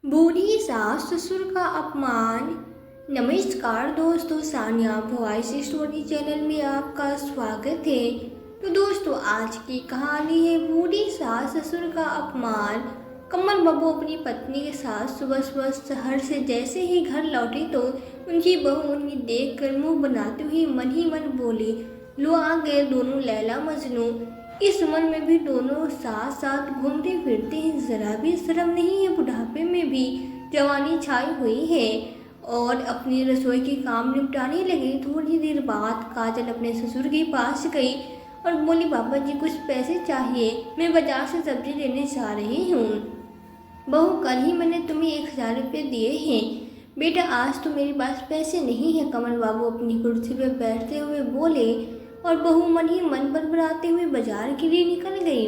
बूढ़ी सास ससुर का अपमान। नमस्कार दोस्तों, सानिया वॉइस स्टोरी चैनल में आपका स्वागत है। तो दोस्तों, आज की कहानी है बूढ़ी सास ससुर का अपमान। कमल बाबू अपनी पत्नी के साथ सुबह सुबह शहर से जैसे ही घर लौटे तो उनकी बहू उन्हें देखकर मुंह बनाते हुए मन ही मन बोली, लो आ गए दोनों लैला मजनू। इस उम्र में भी दोनों साथ साथ घूमते फिरते हैं, जरा भी शर्म नहीं है। बुढ़ापे में भी जवानी छाई हुई है और अपनी रसोई के काम निपटाने लगे। थोड़ी देर बाद काजल अपने ससुर के पास गई और बोली, पापा जी कुछ पैसे चाहिए, मैं बाजार से सब्जी लेने जा रही हूँ। बहू, कल ही मैंने तुम्हें 1000 रुपये दिए हैं। बेटा, आज तो मेरे पास पैसे नहीं है। कमल बाबू अपनी कुर्सी पर बैठते हुए बोले और बहू मन ही मन बड़बड़ाते हुए बाजार के लिए निकल गई।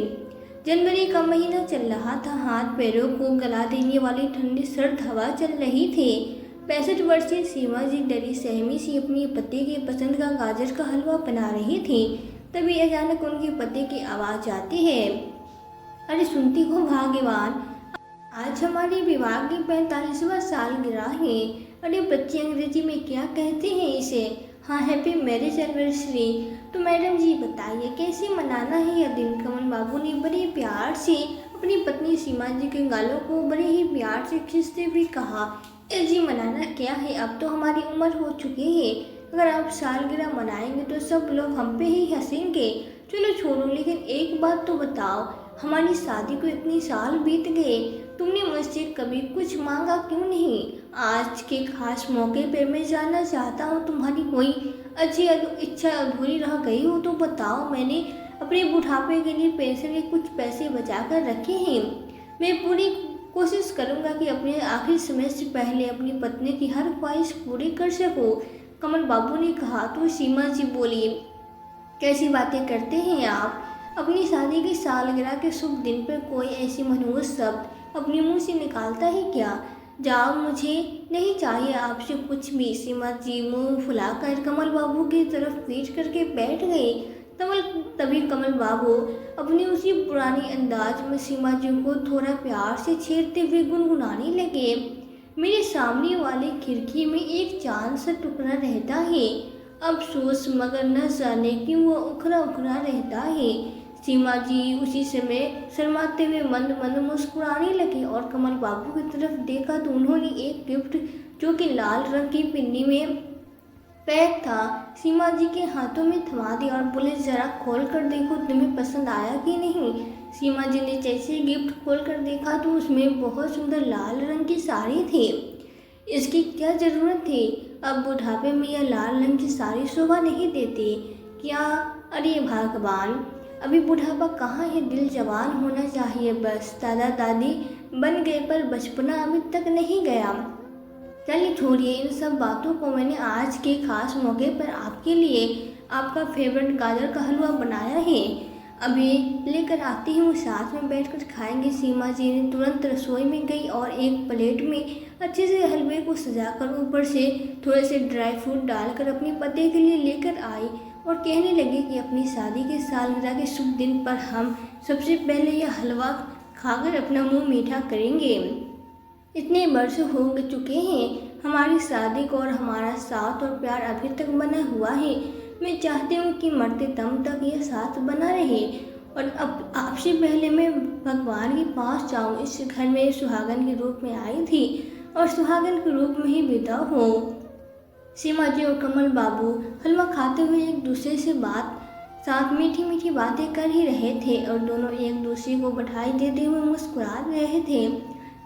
जनवरी का महीना चल रहा था। हाथ पैरों को गला देने वाली ठंडी सर्द हवा चल रही थी। 65 वर्षीय सीमा जी डरी सहमी सी अपनी पति के पसंद का गाजर का हलवा बना रही थी। तभी अचानक उनके पति की आवाज़ आती है, अरे सुनती हो भाग्यवान, आज हमारे विवाह की 45वां सालगिरह है। अरे बच्चे अंग्रेजी में क्या कहते हैं इसे? हाँ, हैप्पी मैरिज एनिवर्सरी। तो मैडम जी बताइए कैसे मनाना है यह दिन? कमल बाबू ने बड़े प्यार से अपनी पत्नी सीमा जी के गालों को बड़े ही प्यार से खींचते हुए कहा, जी मनाना क्या है, अब तो हमारी उम्र हो चुकी है। अगर आप सालगिरह मनाएंगे तो सब लोग हम पे ही हंसेंगे। चलो छोड़ो, लेकिन एक बात तो बताओ, हमारी शादी को इतने साल बीत गए, तुमने मुझसे कभी कुछ मांगा क्यों नहीं? आज के खास मौके पे मैं जानना चाहता हूँ, तुम्हारी कोई अच्छी इच्छा अधूरी रह गई हो तो बताओ। मैंने अपने बुढ़ापे के लिए पेंशन के कुछ पैसे बचा कर रखे हैं। मैं पूरी कोशिश करूँगा कि अपने आखिरी समय से पहले अपनी पत्नी की हर ख्वाहिश पूरी कर सकूँ। कमल बाबू ने कहा। तो सीमा जी बोली, कैसी बातें करते हैं आप? अपनी शादी की सालगिरह के शुभ दिन पर कोई ऐसी मनहूस शब्द अपने मुंह से निकालता है क्या? जाओ, मुझे नहीं चाहिए आपसे कुछ भी। सीमा जी मुंह फुलाकर कमल बाबू की तरफ पीठ करके बैठ गए। तभी कमल बाबू अपनी उसी पुरानी अंदाज में सीमा जी को थोड़ा प्यार से छेड़ते हुए गुनगुनाने लगे, मेरे सामने वाली खिड़की में एक चांद सा टुकड़ा रहता है, अफसोस मगर न जाने क्यों वो उखड़ा उखड़ा रहता है। सीमा जी उसी समय शर्माते हुए मंद मंद मुस्कुराने लगे और कमल बाबू की तरफ देखा तो उन्होंने एक गिफ्ट जो कि लाल रंग की पिन्नी में पैक था सीमा जी के हाथों में थमा दिया और बोले, जरा खोल कर देखो, तुम्हें पसंद आया कि नहीं? सीमा जी ने जैसे गिफ्ट खोल कर देखा तो उसमें बहुत सुंदर लाल रंग की साड़ी थी। इसकी क्या जरूरत थी? अब बुढ़ापे में यह लाल रंग की साड़ी शोभा नहीं देती क्या? अरे भगवान, अभी बुढ़ापा कहाँ है, दिल जवान होना चाहिए बस। दादा दादी बन गए पर बचपना अभी तक नहीं गया। चलिए छोड़िए इन सब बातों को, मैंने आज के खास मौके पर आपके लिए आपका फेवरेट गाजर का हलवा बनाया है, अभी लेकर आती हूँ, साथ में बैठकर खाएंगे। सीमा जी ने तुरंत रसोई में गई और एक प्लेट में अच्छे से हलवे को सजाकर ऊपर से थोड़े से ड्राई फ्रूट डालकर अपने पति के लिए लेकर आई और कहने लगे कि अपनी शादी के सालगिरह के शुभ दिन पर हम सबसे पहले यह हलवा खाकर अपना मुंह मीठा करेंगे। इतने वर्ष हो चुके हैं हमारी शादी को और हमारा साथ और प्यार अभी तक बना हुआ है। मैं चाहती हूँ कि मरते दम तक यह साथ बना रहे और अब आपसे पहले मैं भगवान के पास जाऊँ। इस घर में सुहागन के रूप में आई थी और सुहागन के रूप में ही विदा हो। सीमा जी और कमल बाबू हलवा खाते हुए एक दूसरे से साथ मीठी मीठी बातें कर ही रहे थे और दोनों एक दूसरे को बधाई देते हुए मुस्कुरा रहे थे।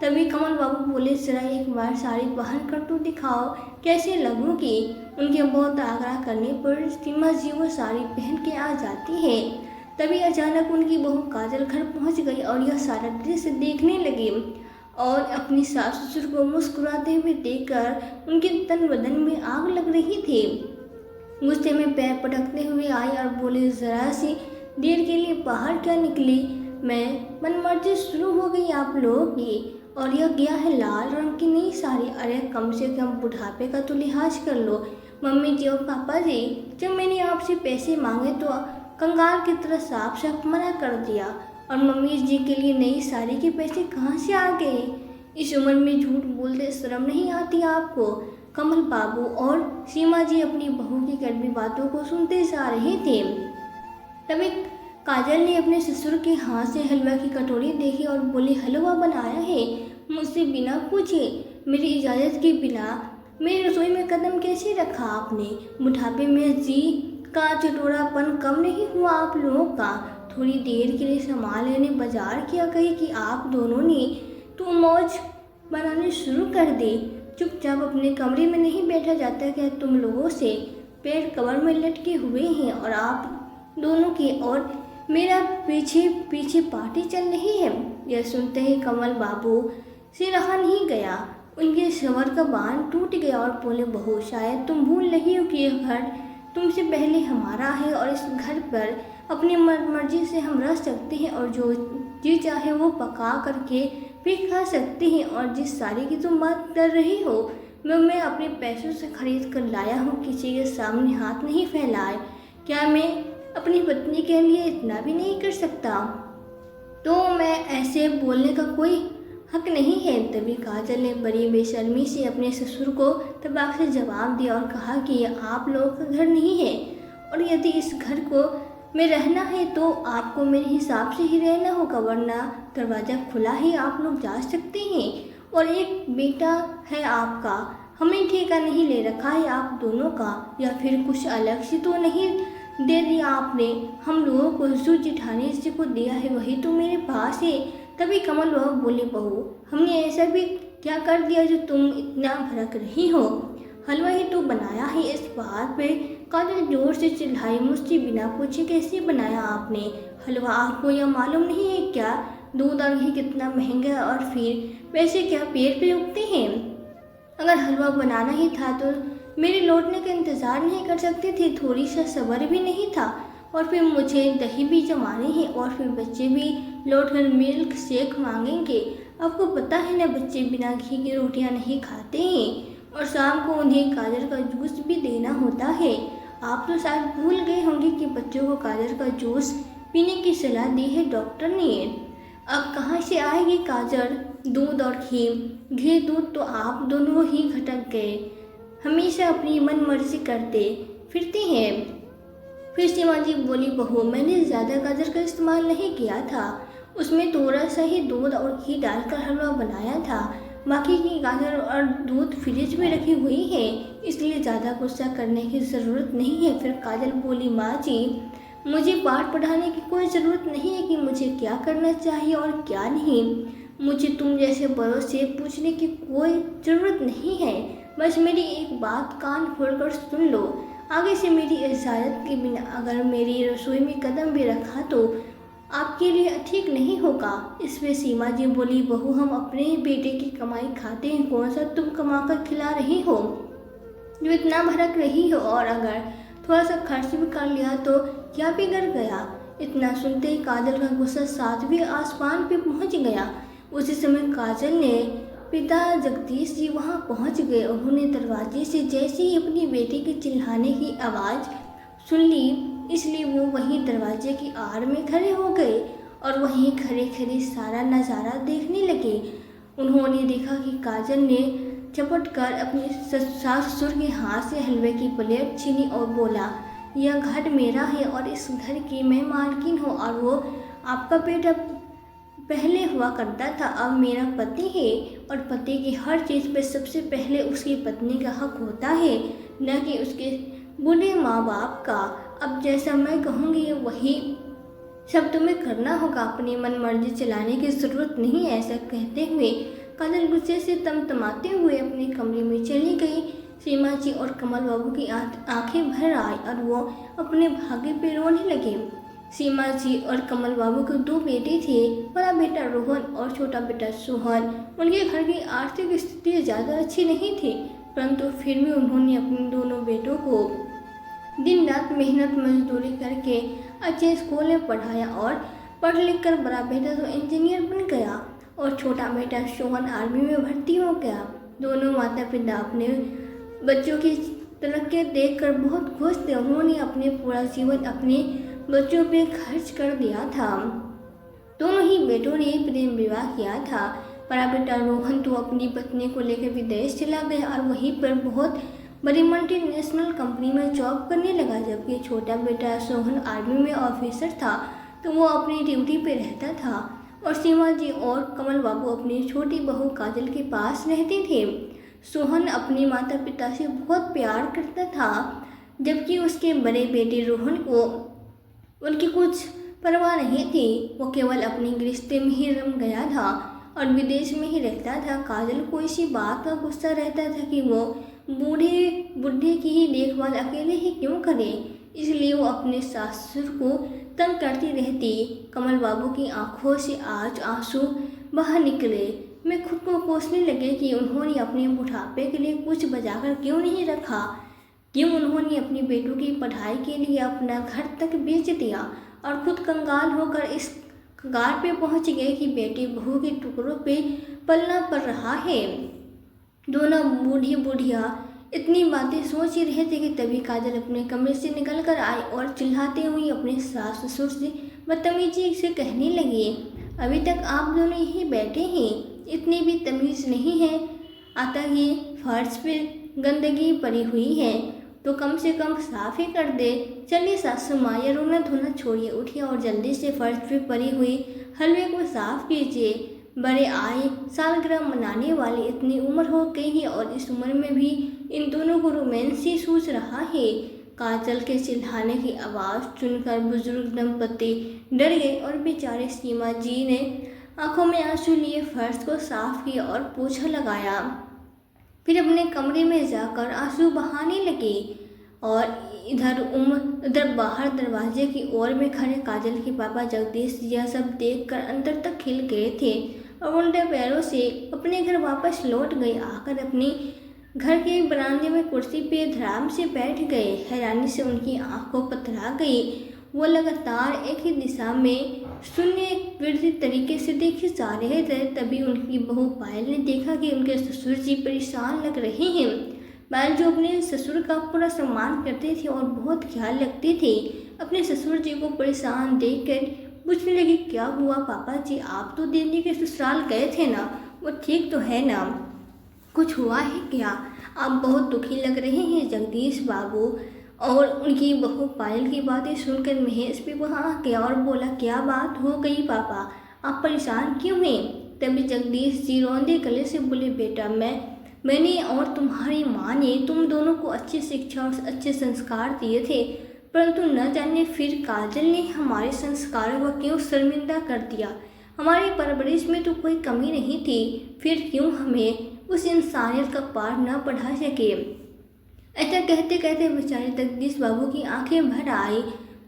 तभी कमल बाबू बोले, जरा एक बार साड़ी पहन कर तो दिखाओ, कैसे लगूंगी? उनके बहुत आग्रह करने पर सीमा जी वो साड़ी पहन के आ जाती है। तभी अचानक उनकी बहू काजल घर पहुंच गई और यह सारा दृश्य देखने लगी और अपनी सास ससुर को मुस्कुराते हुए देखकर उनके तन बदन में आग लग रही थी। गुस्से में पैर पटकते हुए आई और बोले, जरा सी देर के लिए बाहर क्या निकली? मैं मनमर्जी शुरू हो गई आप लोगों की, और यह गया है लाल रंग की नई साड़ी। अरे कम से कम बुढ़ापे का तो लिहाज कर लो। मम्मी जी और पापा जी, जब मैंने आपसे पैसे मांगे तो कंगाल की तरह साफ साफ मना कर दिया और मम्मी जी के लिए नई साड़ी के पैसे कहाँ से आ गए? इस उम्र में झूठ बोलते शर्म नहीं आती आपको? कमल बाबू और सीमा जी अपनी बहू की कड़वी बातों को सुनते जा रहे थे। तभी काजल ने अपने ससुर के हाथ से हलवा की कटोरी देखी और बोली, हलवा बनाया है मुझसे बिना पूछे, मेरी इजाज़त के बिना मेरी रसोई में कदम कैसे रखा आपने? बुढ़ापे में जी का चटोरापन कम नहीं हुआ आप लोगों का? थोड़ी देर के लिए सामान लेने बाजार किया कही कि आप दोनों ने तो मौज बनाने शुरू कर दी। चुपचाप अपने कमरे में नहीं बैठा जाता क्या तुम लोगों से? पैर कमर में लटके हुए हैं और आप दोनों की और मेरा पीछे पीछे पार्टी चल रही है। यह सुनते ही कमल बाबू से रहा नहीं गया। उनके सवर का बांध टूट गया और बोले, बहू शायद तुम भूल रही हो कि यह घर तुमसे पहले हमारा है और इस घर पर अपनी मर्जी से हम रह सकते हैं और जो जी चाहे वो पका करके भी खा सकते हैं। और जिस साड़ी की तुम बात कर रही हो वो मैं अपने पैसों से खरीद कर लाया हूँ, किसी के सामने हाथ नहीं फैलाए। क्या मैं अपनी पत्नी के लिए इतना भी नहीं कर सकता? तो मैं ऐसे बोलने का कोई हक नहीं है। तभी काजल ने बड़ी बेशर्मी से अपने ससुर को तबाक से जवाब दिया और कहा कि यह आप लोगों का घर नहीं है और यदि इस घर को में रहना है तो आपको मेरे हिसाब से ही रहना होगा, वरना दरवाज़ा खुला ही आप लोग जा सकते हैं। और एक बेटा है आपका, हमें ठेका नहीं ले रखा है आप दोनों का, या फिर कुछ अलग से तो नहीं दे दिया आपने? हम लोगों को जो जिठानी से को दिया है वही तो मेरे पास है। तभी कमल बाबू बोले, बहू हमने ऐसा भी क्या कर दिया जो तुम इतना भड़क रही हो? हलवा ही तो बनाया है। इस बात पे काजल जोर से चिल्लाई, मुझसे बिना पूछे कैसे बनाया आपने हलवा? आपको यह मालूम नहीं है क्या दूध और घी कितना महंगा है और फिर पैसे क्या पेड़ पे उगते हैं? अगर हलवा बनाना ही था तो मेरे लौटने का इंतज़ार नहीं कर सकते थे? थोड़ी सा सब्र भी नहीं था? और फिर मुझे दही भी जमाने हैं और फिर बच्चे भी लौटकर मिल्क शेक मांगेंगे। आपको पता है ना बच्चे बिना घी की रोटियां नहीं खाते हैं और शाम को उन्हें गाजर का जूस भी देना होता है। आप तो शायद भूल गए होंगे कि बच्चों को गाजर का जूस पीने की सलाह दी है डॉक्टर ने। अब कहाँ से आएगी गाजर, दूध और घी? घी दूध तो आप दोनों ही घटक गए, हमेशा अपनी मन मर्जी करते फिरते हैं। फिर सीमा जी बोली, बहू मैंने ज़्यादा गाजर का इस्तेमाल नहीं किया था, उसमें थोड़ा सा ही दूध और घी डालकर हलवा बनाया था, बाकी की गाजर और दूध फ्रिज में रखी हुई है, इसलिए ज़्यादा गुस्सा करने की ज़रूरत नहीं है। फिर काजल बोली, माँ जी मुझे पाठ पढ़ाने की कोई ज़रूरत नहीं है कि मुझे क्या करना चाहिए और क्या नहीं। मुझे तुम जैसे बड़ों से पूछने की कोई ज़रूरत नहीं है। बस मेरी एक बात कान खोलकर सुन लो, आगे से मेरी इजाज़त के बिना अगर मेरी रसोई में कदम भी रखा तो आपके लिए ठीक नहीं होगा। इस पे सीमा जी बोली, बहू हम अपने ही बेटे की कमाई खाते हैं, कौन सा तुम कमा कर खिला रही हो जो इतना भड़क रही हो? और अगर थोड़ा सा खर्च भी कर लिया तो क्या बिगड़ गया? इतना सुनते ही काजल का गुस्सा सातवें आसमान पे पहुंच गया। उसी समय काजल ने पिता जगदीश जी वहां पहुंच गए। उन्होंने दरवाजे से जैसे ही अपनी बेटी के चिल्लाने की आवाज़ सुन ली, इसलिए वो वहीं दरवाजे की आड़ में खड़े हो गए और वहीं खड़े खड़े सारा नज़ारा देखने लगे। उन्होंने देखा कि काजल ने झपट कर अपने सास ससुर के हाथ से हलवे की प्लेट छीनी और बोला, यह घर मेरा है और इस घर की मैं मालकिन हूँ और वो आपका बेटा पहले हुआ करता था, अब मेरा पति है और पति की हर चीज़ पे सबसे पहले उसकी पत्नी का हक होता है, न कि उसके बूढ़े माँ बाप का। अब जैसा मैं कहूँगी वही सब तुम्हें करना होगा, अपनी मन मर्जी चलाने की ज़रूरत नहीं। ऐसा कहते हुए काजल गुस्से से तमतमाते हुए अपने कमरे में चली गई। सीमा जी और कमल बाबू की आंखें भर आई और वो अपने भाग्य पे रोने लगे। सीमा जी और कमल बाबू के दो बेटे थे, बड़ा बेटा रोहन और छोटा बेटा सोहन। उनके घर की आर्थिक स्थिति ज़्यादा अच्छी नहीं थी, परंतु फिर भी उन्होंने अपने दोनों बेटों को दिन रात मेहनत मजदूरी करके अच्छे स्कूल में पढ़ाया और पढ़ लिख कर बड़ा बेटा तो इंजीनियर बन गया और छोटा बेटा सोहन आर्मी में भर्ती हो गया। दोनों माता पिता अपने बच्चों की तरक्की देखकर बहुत खुश थे। उन्होंने अपने पूरा जीवन अपने बच्चों पे खर्च कर दिया था। दोनों ही बेटों ने प्रेम विवाह किया था, बड़ा बेटा रोहन तो अपनी पत्नी को लेकर विदेश चला गया और वहीं पर बहुत बड़ी मल्टीनेशनल कंपनी में जॉब करने लगा, जबकि छोटा बेटा सोहन आर्मी में ऑफिसर था तो वो अपनी ड्यूटी पे रहता था और सीमा जी और कमल बाबू अपनी छोटी बहू काजल के पास रहते थे। सोहन अपने माता पिता से बहुत प्यार करता था, जबकि उसके बड़े बेटे रोहन को उनकी कुछ परवाह नहीं थी। वो केवल अपने रिश्ते में ही रम गया था और विदेश में ही रहता था। काजल को इसी बात का गुस्सा रहता था कि वो बूढ़े बुढ़े की ही देखभाल अकेले ही क्यों करे, इसलिए वो अपने ससुर को तंग करती रहती। कमल बाबू की आंखों से आज आंसू बाहर निकले। मैं खुद को कोसने लगे कि उन्होंने अपने बुढ़ापे के लिए कुछ बचाकर क्यों नहीं रखा, क्यों उन्होंने अपनी बेटों की पढ़ाई के लिए अपना घर तक बेच दिया और खुद कंगाल होकर इस कगार पे पहुंच गए कि बेटी बहू के टुकड़ों पे पलना पड़ रहा है। दोनों बूढ़ी बुढ़िया इतनी बातें सोच ही रहे थे कि तभी काजल अपने कमरे से निकल कर आई और चिल्लाते हुए अपने सास ससुर से बदतमीजी से कहने लगी, अभी तक आप दोनों यहीं बैठे हैं, इतनी भी तमीज़ नहीं है आता ये फर्श पे गंदगी पड़ी हुई है तो कम से कम साफ ही कर दे। चलिए सासू माँ, ये रोना धोना छोड़िए, उठिए और जल्दी से फर्श पे पड़ी हुई हलवे को साफ कीजिए। बड़े आए सालगिरह मनाने वाली इतनी उम्र हो गई है और इस उम्र में भी इन दोनों को रोमांस ही सूझ रहा है। काजल के चिल्लाने की आवाज़ सुनकर बुजुर्ग दंपति डर गए और बेचारे सीमा जी ने आंखों में आंसू लिए फर्श को साफ किया और पोछा लगाया। फिर अपने कमरे में जाकर आंसू बहाने लगे और इधर बाहर दरवाजे की ओर में खड़े काजल के पापा जगदीश यह सब देखकर अंदर तक खिल गए थे और उल्टे पैरों से अपने घर वापस लौट गए। आकर अपने घर के बरामदे में कुर्सी पे धड़ाम से बैठ गए। हैरानी से उनकी आंखों पथरा गई। वो लगातार एक ही दिशा में शून्य विरत तरीके से देखे जा रहे थे। तभी उनकी बहू पायल ने देखा कि उनके ससुर जी परेशान लग रहे हैं। पायल जो अपने ससुर का पूरा सम्मान करते थे और बहुत ख्याल रखते थे, अपने ससुर जी को परेशान देखकर पूछने लगी, क्या हुआ पापा जी, आप तो दिल्ली के ससुराल गए थे ना, वो ठीक तो है ना, कुछ हुआ है क्या? आप बहुत दुखी लग रहे हैं। जगदीश बाबू और उनकी बहू पायल की बातें सुनकर महेश भी वहाँ आ गया और बोला, क्या बात हो गई पापा, आप परेशान क्यों हैं? तभी जगदीश जी रोंदे गले से बोले, बेटा मैंने और तुम्हारी माँ ने तुम दोनों को अच्छी शिक्षा और अच्छे संस्कार दिए थे, परंतु न जाने फिर काजल ने हमारे संस्कारों को क्यों शर्मिंदा कर दिया। हमारी परवरिश में तो कोई कमी नहीं थी, फिर क्यों हमें उस इंसानियत का पाठ न पढ़ा सके। ऐसा कहते कहते बेचारे जगदीश बाबू की आंखें भर आई।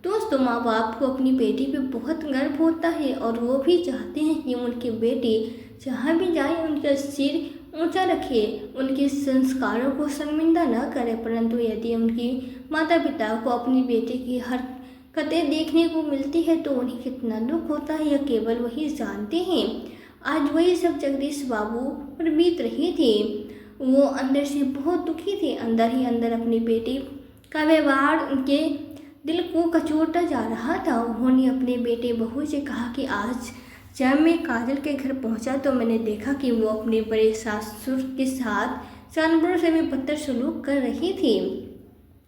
दोस्तों, माँ बाप को अपनी बेटी पे बहुत गर्व होता है और वो भी चाहते हैं कि उनकी बेटी जहाँ भी जाए उनका सिर ऊंचा रखे, उनके संस्कारों को शर्मिंदा न करे। परंतु यदि उनकी माता पिता को अपनी बेटी की हरकतें देखने को मिलती है तो उन्हें कितना दुख होता है, यह केवल वही जानते हैं। आज वही सब जगदीश बाबू पर बीत रही थी। वो अंदर से बहुत दुखी थे। अंदर ही अंदर अपनी बेटी का व्यवहार उनके दिल को कचोटता जा रहा था। उन्होंने अपने बेटे बहू से कहा कि आज जब मैं काजल के घर पहुंचा तो मैंने देखा कि वो अपने बड़े ससुर के साथ जानवरों से भी बदतर सलूक कर रही थी।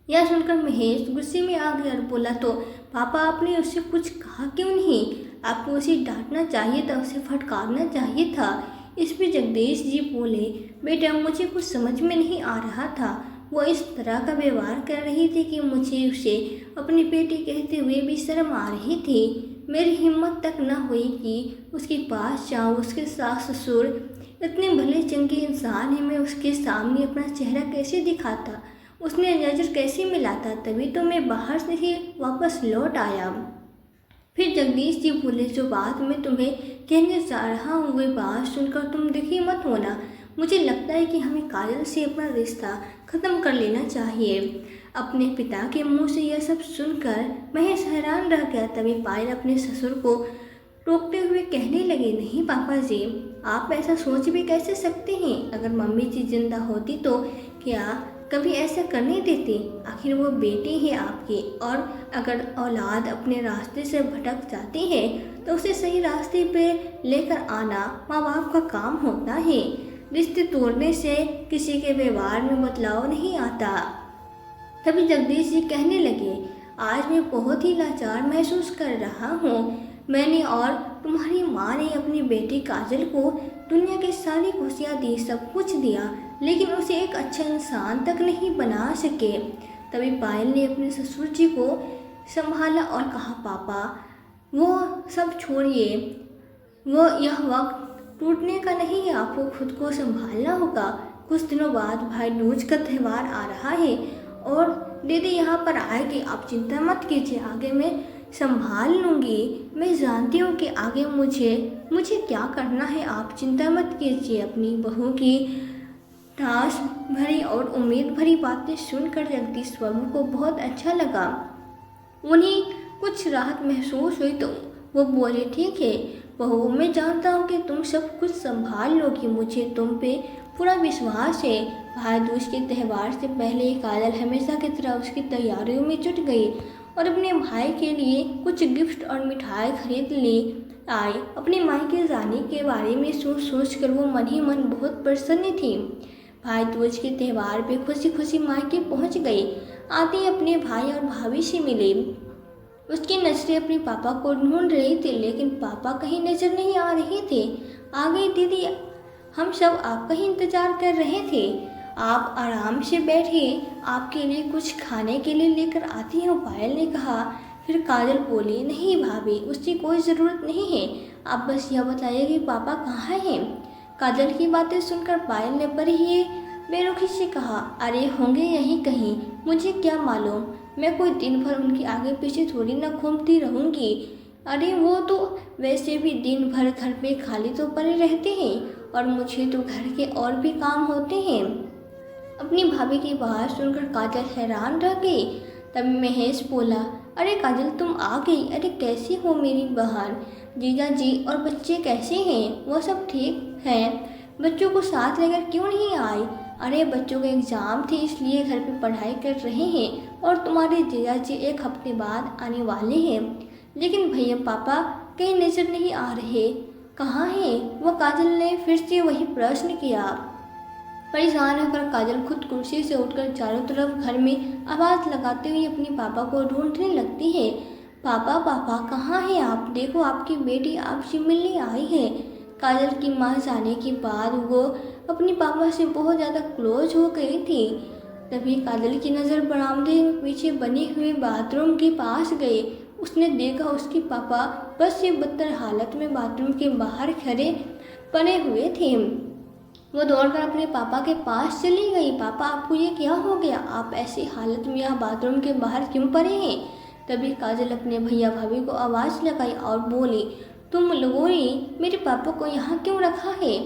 यह सुनकर महेश गुस्से में आ गया और बोला, तो पापा आपने उससे कुछ कहा क्यों नहीं? आपको उसे डांटना चाहिए था, उसे फटकारना चाहिए था। इस पर जगदीश जी बोले, बेटा मुझे कुछ समझ में नहीं आ रहा था। वो इस तरह का व्यवहार कर रही थी कि मुझे उसे अपनी बेटी कहते हुए भी शर्म आ रही थी। मेरी हिम्मत तक न हुई कि उसके पास जाऊँ। उसके सास ससुर इतने भले चंगे इंसान हैं, मैं उसके सामने अपना चेहरा कैसे दिखाता, उसने नज़र कैसे मिलाता? तभी तो मैं बाहर से ही वापस लौट आया। फिर जगदीश जी बोले, जो बात मैं तुम्हें कहने जा रहा हूँ वे बात सुनकर तुम दुखी मत होना। मुझे लगता है कि हमें काजल से अपना रिश्ता ख़त्म कर लेना चाहिए। अपने पिता के मुंह से यह सब सुनकर महेश हैरान रह गया। तभी पायल अपने ससुर को रोकते हुए कहने लगे, नहीं पापा जी, आप ऐसा सोच भी कैसे सकते हैं? अगर मम्मी जी जिंदा होती तो क्या कभी ऐसा करने देते? आखिर वो बेटे हैं आपके, और अगर औलाद अपने रास्ते से भटक जाती है तो उसे सही रास्ते पे लेकर आना माँ बाप का काम होता है। रिश्ते तोड़ने से किसी के व्यवहार में बदलाव नहीं आता। तभी जगदीश जी कहने लगे, आज मैं बहुत ही लाचार महसूस कर रहा हूँ। मैंने और तुम्हारी माँ ने अपनी बेटी काजल को दुनिया की सारी खुशियाँ दी, सब कुछ दिया, लेकिन उसे एक अच्छा इंसान तक नहीं बना सके। तभी पायल ने अपने ससुर जी को संभाला और कहा, पापा वो सब छोड़िए, वो यह वक्त टूटने का नहीं है, आपको खुद को संभालना होगा। कुछ दिनों बाद भाई दूज का त्यौहार आ रहा है और दीदी यहाँ पर आएगी, आप चिंता मत कीजिए, आगे मैं संभाल लूँगी। मैं जानती हूँ कि आगे मुझे क्या करना है, आप चिंता मत कीजिए। अपनी बहू की ठास भरी और उम्मीद भरी बातें सुनकर जगदीश बाबू को बहुत अच्छा लगा। उन्हें कुछ राहत महसूस हुई तो वो बोले, ठीक है बहू, मैं जानता हूँ कि तुम सब कुछ संभाल लोगी, मुझे तुम पे पूरा विश्वास है। भाई दूज के त्यौहार से पहले काजल हमेशा की तरह उसकी तैयारियों में जुट गई और अपने भाई के लिए कुछ गिफ्ट और मिठाई खरीद ले आई। अपनी माँ के जाने के बारे में सोच कर वो मन ही मन बहुत प्रसन्न थी। भाई दूज के त्यौहार पे खुशी खुशी मायके पहुँच गई। आते अपने भाई और भाभी से मिली। उसकी नजरें अपने पापा को ढूंढ रही थी, लेकिन पापा कहीं नजर नहीं आ रहे थे। आ गई दीदी, हम सब आपका ही इंतजार कर रहे थे, आप आराम से बैठिए, आपके लिए कुछ खाने के लिए लेकर आती हूँ, पायल ने कहा। फिर काजल बोली, नहीं भाभी, उसकी कोई ज़रूरत नहीं है, आप बस यह बताइए कि पापा कहाँ हैं। काजल की बातें सुनकर पायल ने बड़ी ही बेरुखी से कहा, अरे होंगे यहीं कहीं, मुझे क्या मालूम, मैं कोई दिन भर उनके आगे पीछे थोड़ी ना घूमती रहूँगी। अरे वो तो वैसे भी दिन भर घर पे खाली तो पड़े रहते हैं और मुझे तो घर के और भी काम होते हैं। अपनी भाभी की बात सुनकर काजल हैरान रह गई। तब महेश बोला, अरे काजल तुम आ गई, अरे कैसी हो मेरी बहन, जीजा जी और बच्चे कैसे हैं, वो सब ठीक हैं, बच्चों को साथ लेकर क्यों नहीं आई। अरे बच्चों के एग्ज़ाम थे इसलिए घर पे पढ़ाई कर रहे हैं और तुम्हारे जीजा जी एक हफ्ते बाद आने वाले हैं। लेकिन भैया पापा कहीं नजर नहीं आ रहे, कहाँ हैं वो। काजल ने फिर से वही प्रश्न किया। परेशान होकर काजल खुद कुर्सी से उठकर चारों तरफ घर में आवाज़ लगाते हुए अपने पापा को ढूंढने लगती है। पापा पापा कहाँ हैं आप, देखो आपकी बेटी आपसे मिलने आई है। काजल की माँ जाने के बाद वो अपने पापा से बहुत ज़्यादा क्लोज हो गई थी। तभी काजल की नज़र बरामदे में पीछे बने हुए बाथरूम के पास गई। उसने देखा उसके पापा बस से बदतर हालत में बाथरूम के बाहर खड़े पड़े हुए थे। वो दौड़कर अपने पापा के पास चली गई। पापा आपको ये क्या हो गया, आप ऐसी हालत में यहाँ बाथरूम के बाहर क्यों पड़े हैं। तभी काजल अपने भैया भाभी को आवाज़ लगाई और बोली, तुम लोगों ने मेरे पापा को यहाँ क्यों रखा है।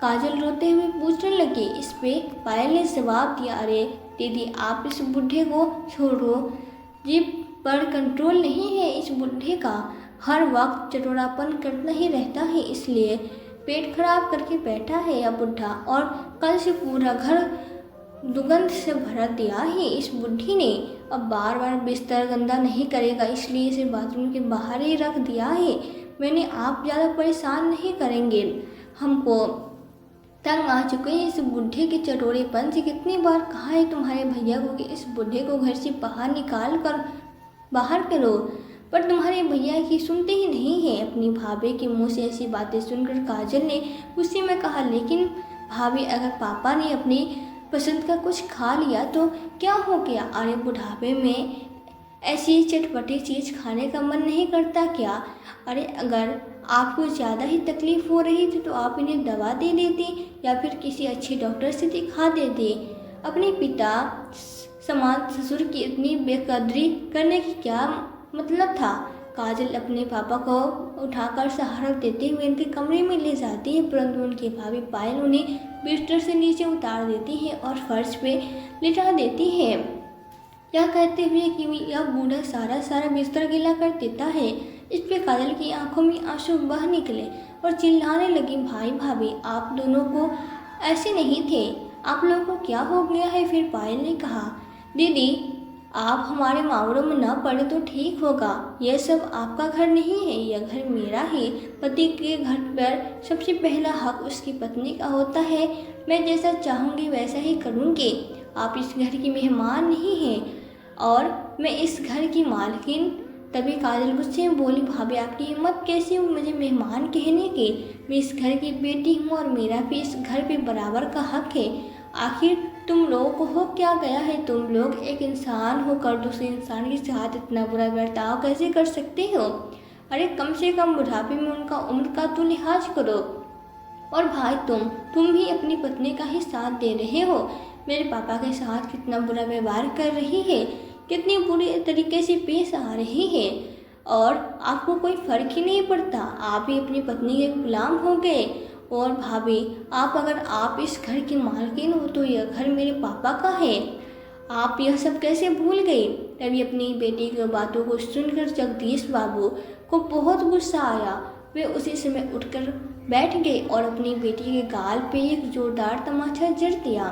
काजल रोते हुए पूछने लगी। इस पे पायल ने जवाब दिया, अरे दीदी आप इस बुढ़े को छोड़ो, जीभ पर कंट्रोल नहीं है इस बुढ़े का, हर वक्त चटोरापन करता ही रहता है, इसलिए पेट खराब करके बैठा है यह बुढ़ा, और कल से पूरा घर दुर्गंध से भर दिया है इस बुढ़ी ने। अब बार बार बिस्तर गंदा नहीं करेगा इसलिए इसे बाथरूम के बाहर ही रख दिया है। मैंने आप ज़्यादा परेशान नहीं करेंगे, हमको तंग आ चुके हैं इस बुढ़े के चटोरेपन से। कितनी बार कहा है तुम्हारे भैया को कि इस बुढ़े को घर से बाहर निकाल कर बाहर करो, पर तुम्हारे भैया की सुनते ही नहीं है। अपनी भाभी के मुंह से ऐसी बातें सुनकर काजल ने गुस्से में कहा, लेकिन भाभी अगर पापा ने अपनी पसंद का कुछ खा लिया तो क्या हो गया। अरे बुढ़ापे में ऐसी चटपटी चीज़ खाने का मन नहीं करता क्या। अरे अगर आपको ज़्यादा ही तकलीफ़ हो रही थी तो आप इन्हें दवा दे देते या फिर किसी अच्छे डॉक्टर से दिखा देते। अपने पिता समान ससुर की इतनी बेकदरी करने की क्या मतलब था। काजल अपने पापा को उठाकर सहारा देते हुए उनके कमरे में ले जाती है, परंतु उनकी भाभी पायल उन्हें बिस्तर से नीचे उतार देती है और फर्श पे लिटा देती है, यह कहते हुए कि यह बूढ़ा सारा बिस्तर गीला कर देता है। इस पे काजल की आंखों में आंसू बह निकले और चिल्लाने लगी, भाई भाभी आप दोनों को ऐसे नहीं थे, आप लोगों को क्या हो गया है? फिर पायल ने कहा, दीदी आप हमारे मामलों में न पड़े तो ठीक होगा। यह सब आपका घर नहीं है, यह घर मेरा है। पति के घर पर सबसे पहला हक उसकी पत्नी का होता है। मैं जैसा चाहूँगी वैसा ही करूँगी। आप इस घर की मेहमान नहीं हैं और मैं इस घर की मालकिन। तभी काजल गुस्से में बोली, भाभी आपकी हिम्मत कैसी हुई मुझे मेहमान कहने की? मैं इस घर की बेटी हूँ और मेरा भी इस घर पे बराबर का हक है। आखिर तुम लोगों को हो क्या गया है? तुम लोग एक इंसान होकर दूसरे इंसान के साथ इतना बुरा बर्ताव कैसे कर सकते हो? अरे कम से कम बुढ़ापे में उनका उम्र का तो लिहाज करो। और भाई तुम भी अपनी पत्नी का ही साथ दे रहे हो। मेरे पापा के साथ कितना बुरा व्यवहार कर रही है, कितनी बुरी तरीके से पेश आ रही है और आपको कोई फर्क ही नहीं पड़ता। आप ही अपनी पत्नी के गुलाम हो गए। और भाभी अगर आप इस घर की मालकिन हो तो यह घर मेरे पापा का है। आप यह सब कैसे भूल गई? तभी अपनी बेटी की बातों को सुनकर जगदीश बाबू को बहुत गुस्सा आया। वे उसी समय उठकर बैठ गए और अपनी बेटी के गाल पे एक जोरदार तमाचा जड़ दिया।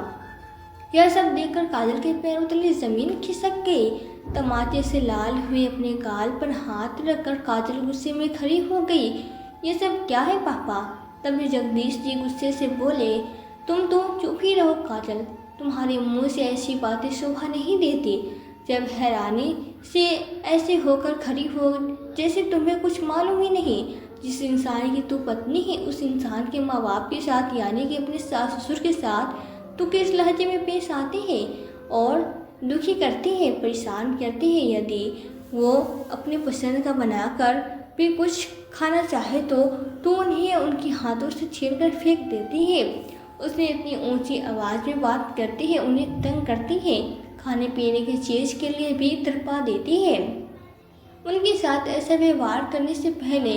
यह सब देखकर काजल के पैरों तले जमीन खिसक गई। तमाचे से लाल हुए अपने गाल पर हाथ रखकर काजल गुस्से में खड़ी हो गई। ये सब क्या है पापा? तभी जगदीश जी गुस्से से बोले, तुम तो चुप ही रहो काजल, तुम्हारे मुंह से ऐसी बातें शोभा नहीं देती। जब हैरानी से ऐसे होकर खड़ी हो जैसे तुम्हें कुछ मालूम ही नहीं। जिस इंसान की तू पत्नी है उस इंसान के माँ बाप के साथ यानी कि अपने सास ससुर के साथ तू किस लहजे में पेश आते हैं और दुखी करते हैं, परेशान करते हैं। यदि वो अपने पसंद का बनाकर भी कुछ खाना चाहे तो उन्हें उनके हाथों से छीनकर फेंक देती है। उसने इतनी ऊंची आवाज़ में बात करती है, उन्हें तंग करती है, खाने पीने की चीज़ के लिए भी तड़पा देती है। उनके साथ ऐसा व्यवहार करने से पहले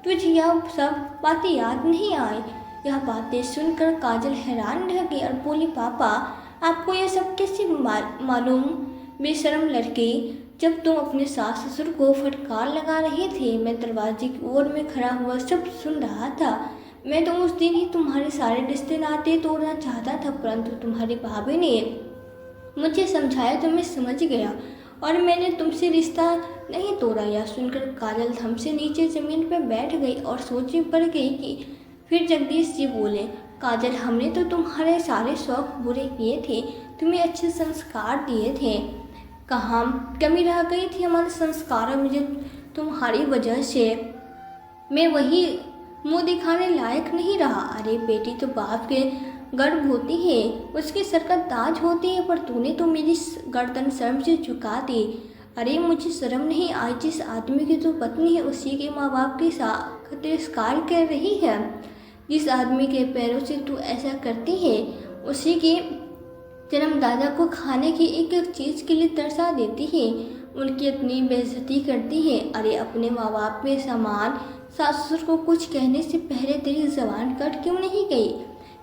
तुझे यह सब बातें याद नहीं आई? यह बातें सुनकर काजल हैरान रह गई और बोली, पापा आपको यह सब कैसे मालूम? बेशर्म लड़की, जब तुम अपने सास ससुर को फटकार लगा रहे थे मैं दरवाजे की ओर में खड़ा हुआ सब सुन रहा था। मैं तो उस दिन ही तुम्हारे सारे रिश्ते नाते तोड़ना चाहता था, परंतु तुम्हारी भाभी ने मुझे समझाया तो मैं समझ गया और मैंने तुमसे रिश्ता नहीं तोड़ा। यह सुनकर काजल थम से नीचे ज़मीन पर बैठ गई और सोच में पड़ गई कि फिर जगदीश जी बोले, काजल हमने तो तुम्हारे सारे शौक पूरे किए थे, तुम्हें अच्छे संस्कार दिए थे, कहाँ कमी रह गई थी हमारे संस्कारों में जो तुम्हारी वजह से मैं वही मुंह दिखाने लायक नहीं रहा। अरे बेटी तो बाप के गर्भ होती है, उसके सर का ताज होती है, पर तूने तो मेरी गर्दन शर्म से झुका दी। अरे मुझे शर्म नहीं आई? जिस आदमी की तू पत्नी है उसी के माँ बाप के साथ तिरस्कार कर रही है। जिस आदमी के पैरों से तू ऐसा करती है उसी के जन्मदादा को खाने की एक एक चीज़ के लिए तरसा देती है, उनकी इतनी बेइज्जती करती है। अरे अपने माँ बाप में समान सास ससुर को कुछ कहने से पहले तेरी जबान कट क्यों नहीं गई?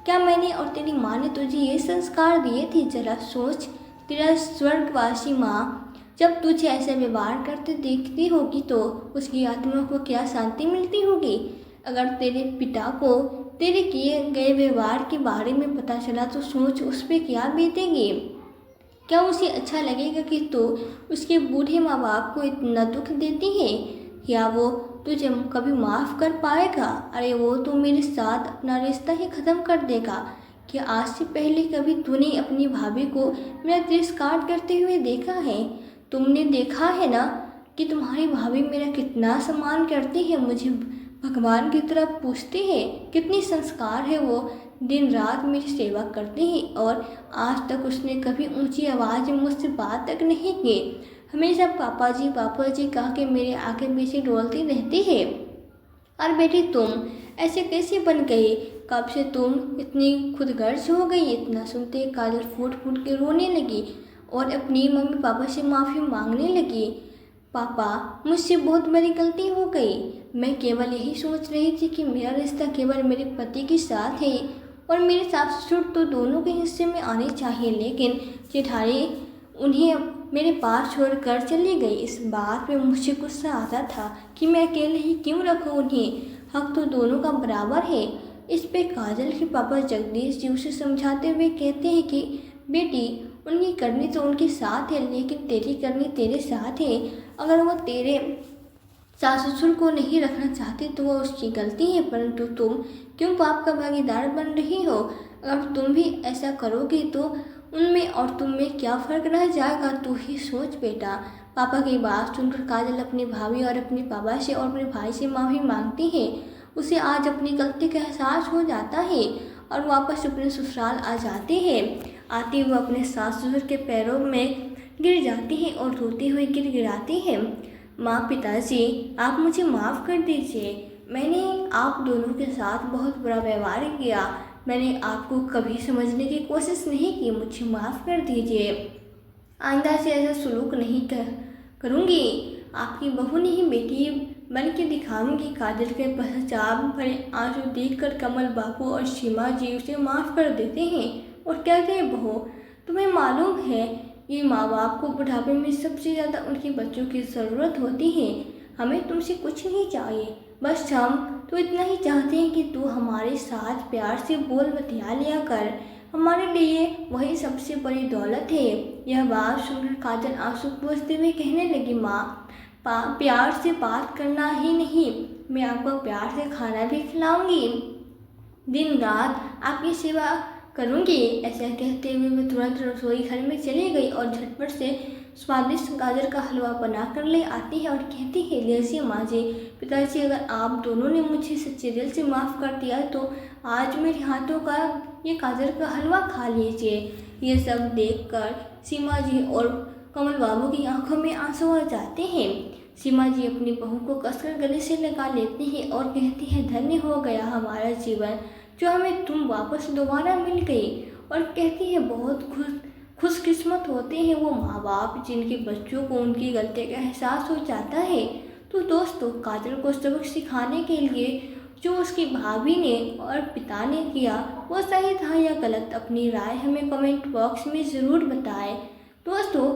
क्या मैंने और तेरी माँ ने तुझे ये संस्कार दिए थे? जरा सोच, तेरा स्वर्गवासी माँ जब तुझे ऐसा व्यवहार करते देखती होगी तो उसकी आत्मा को क्या शांति मिलती होगी। अगर तेरे पिता को तेरे किए गए व्यवहार के बारे में पता चला तो सोच उस पर क्या बीतेगी। क्या उसे अच्छा लगेगा कि तू उसके बूढ़े माँ बाप को इतना दुख देती है? क्या वो तुझे कभी माफ़ कर पाएगा? अरे वो तो मेरे साथ अपना रिश्ता ही ख़त्म कर देगा। क्या आज से पहले कभी तूने अपनी भाभी को मेरा तिरस्कार करते हुए देखा है? तुमने देखा है ना कि तुम्हारी भाभी मेरा कितना सम्मान करती है, मुझे भगवान की तरह पूछती है, कितनी संस्कार है वो, दिन रात मेरी सेवा करती है और आज तक उसने कभी ऊंची आवाज़ में मुझसे बात तक नहीं की। हमेशा पापा जी कह के मेरे आगे पीछे डोलती रहती है। और बेटी तुम ऐसे कैसे बन गई? कब से तुम इतनी खुदगर्ज हो गई? इतना सुनते काजल फूट फूट के रोने लगी और अपनी मम्मी पापा से माफ़ी मांगने लगी। पापा मुझसे बहुत बड़ी गलती हो गई। मैं केवल यही सोच रही थी कि मेरा रिश्ता केवल मेरे पति के साथ है और मेरे सास ससुर तो दोनों के हिस्से में आने चाहिए, लेकिन जेठानी उन्हें मेरे पास छोड़कर चली गई। इस बात पे मुझे गुस्सा आता था कि मैं अकेले ही क्यों रखूं उन्हें, हक तो दोनों का बराबर है। इस पे काजल के पापा जगदीश जी उसे समझाते हुए कहते हैं कि बेटी, उनकी करनी तो उनके साथ है, लेकिन तेरी करनी तेरे साथ है। अगर वो तेरे सास ससुर को नहीं रखना चाहते तो वो उसकी गलती है, परंतु तुम क्यों पाप का भागीदार बन रही हो? अगर तुम भी ऐसा करोगे तो उनमें और तुम में क्या फ़र्क रह जाएगा? तू ही सोच बेटा। पापा की बात सुनकर काजल अपनी भाभी और अपने पापा से और अपने भाई से माफ़ी मांगती है। उसे आज अपनी गलती का एहसास हो जाता है और वापस अपने ससुराल आ जाते हैं। आते हुए अपने सास ससुर के पैरों में गिर जाती है और रोते हुए गिड़गिड़ाती है, माँ, पिताजी, आप मुझे माफ़ कर दीजिए। मैंने आप दोनों के साथ बहुत बुरा व्यवहार किया। मैंने आपको कभी समझने की कोशिश नहीं की। मुझे माफ़ कर दीजिए। आइंदा से ऐसा सलूक नहीं करूँगी। आपकी बहू नहीं बेटी बन के दिखाऊंगी। काजल के पश्चाताप भरे आंसू देखकर कमल बाबू और सीमा जी उसे माफ़ कर देते हैं और कहते हैं, बहू, तुम्हें मालूम है ये माँ बाप को बुढ़ापे में सबसे ज़्यादा उनके बच्चों की ज़रूरत होती है। हमें तुमसे कुछ नहीं चाहिए, बस हम तो इतना ही चाहते हैं कि तू हमारे साथ प्यार से बोल बतिया लिया कर। हमारे लिए वही सबसे बड़ी दौलत है। यह बात सुनकर काजल आंसू पोंछते हुए कहने लगी, माँ, प्यार से बात करना ही नहीं, मैं आपको प्यार से खाना भी खिलाऊंगी, दिन रात आपकी सेवा करूंगी। ऐसा कहते हुए मैं तुरंत रसोई घर में चली गई और झटपट से स्वादिष्ट गाजर का हलवा बना कर ले आती है और कहती है, लीजिए माँ जी, पिताजी, अगर आप दोनों ने मुझे सच्चे दिल से माफ़ कर दिया तो आज मेरे हाथों का ये गाजर का हलवा खा लीजिए। ये सब देखकर सीमा जी और कमल बाबू की आंखों में आंसू आ जाते हैं। सीमा जी अपनी बहू को कसकर गले से लगा लेती हैं और कहती है, धन्य हो गया हमारा जीवन जो हमें तुम वापस दोबारा मिल गई। और कहती है, बहुत खुशकिस्मत होते हैं वो माँ बाप जिनके बच्चों को उनकी गलती का एहसास हो जाता है। तो दोस्तों, काजल को सबक सिखाने के लिए जो उसकी भाभी ने और पिता ने किया वो सही था या गलत, अपनी राय हमें कमेंट बॉक्स में ज़रूर बताएं। दोस्तों,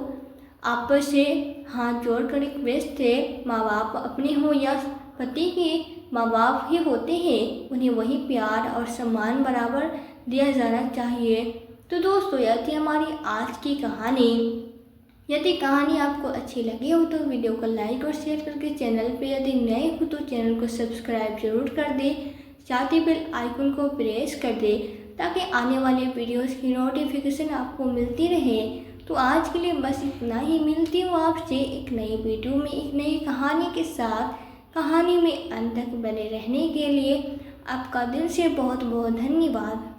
आपस से हाथ जोड़कर रिक्वेस्ट है, माँ बाप अपने हो या पति के माँ बाप ही होते हैं, उन्हें वही प्यार और सम्मान बराबर दिया जाना चाहिए। तो दोस्तों, यह थी हमारी आज की कहानी। यदि कहानी आपको अच्छी लगी हो तो वीडियो को लाइक और शेयर करके चैनल पे यदि नए हो तो चैनल को सब्सक्राइब जरूर कर दें, साथ ही बेल आइकन को प्रेस कर दें ताकि आने वाले वीडियोस की नोटिफिकेशन आपको मिलती रहे। तो आज के लिए बस इतना ही। मिलती हूँ आपसे एक नई वीडियो में एक नई कहानी के साथ। कहानी में अंत तक बने रहने के लिए आपका दिल से बहुत बहुत धन्यवाद।